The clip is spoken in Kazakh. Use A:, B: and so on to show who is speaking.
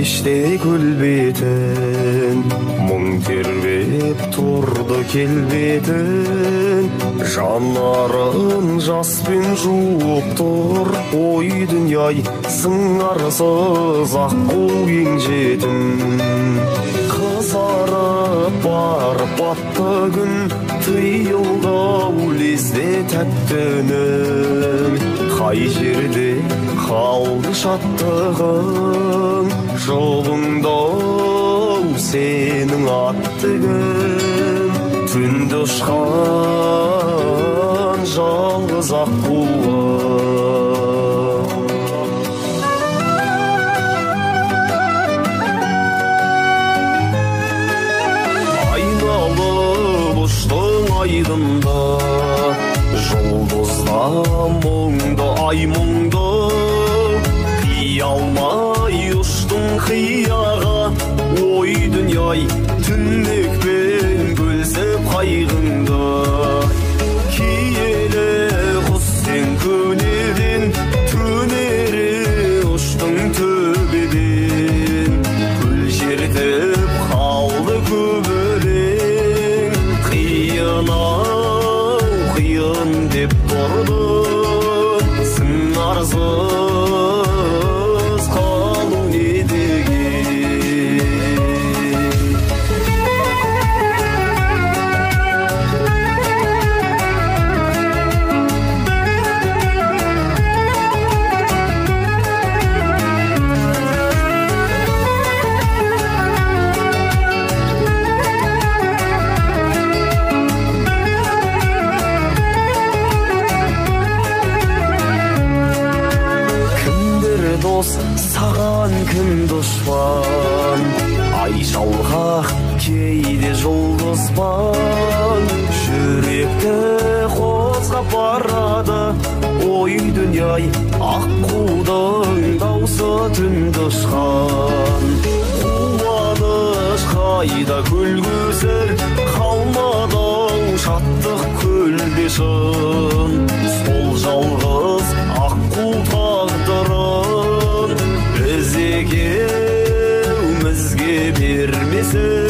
A: кеште көл бетін, мұң тербеп тұрды келбетін, жанарын жаспен жуып тұр, ой дүнияй сыңарсыз аққу ең жетім. Қызарып барып батты күн, тыйылдау лезде тәтті үнім. Қай жерде қалды шаттығың, жолыңда сенің атты күн. Түнді ұшқан жалғыз аққуға. Айдында жұлдызда мұңды ай мұңды, қия алмай ұштың қияға, ой дүнияй түнекпен бөлсіп қайғыңды. Киелі құс сен көнеден, төнері ұштың төбеден, көл жертіп қалды көбелең. Қиын деп тұрдым, сыңарсыз қалу не деген. Саған кім дұшпан, ай жалғақ кейде жұлдызбан, жүректі қозғап барады, ой дүнияй аққудың даусы түнді ұшқан. Қуаныш қайда көлгісір, қалмадың шаттық көлде шын. Сол жалғыз аққу тағдырын біз екеумізге бермесін.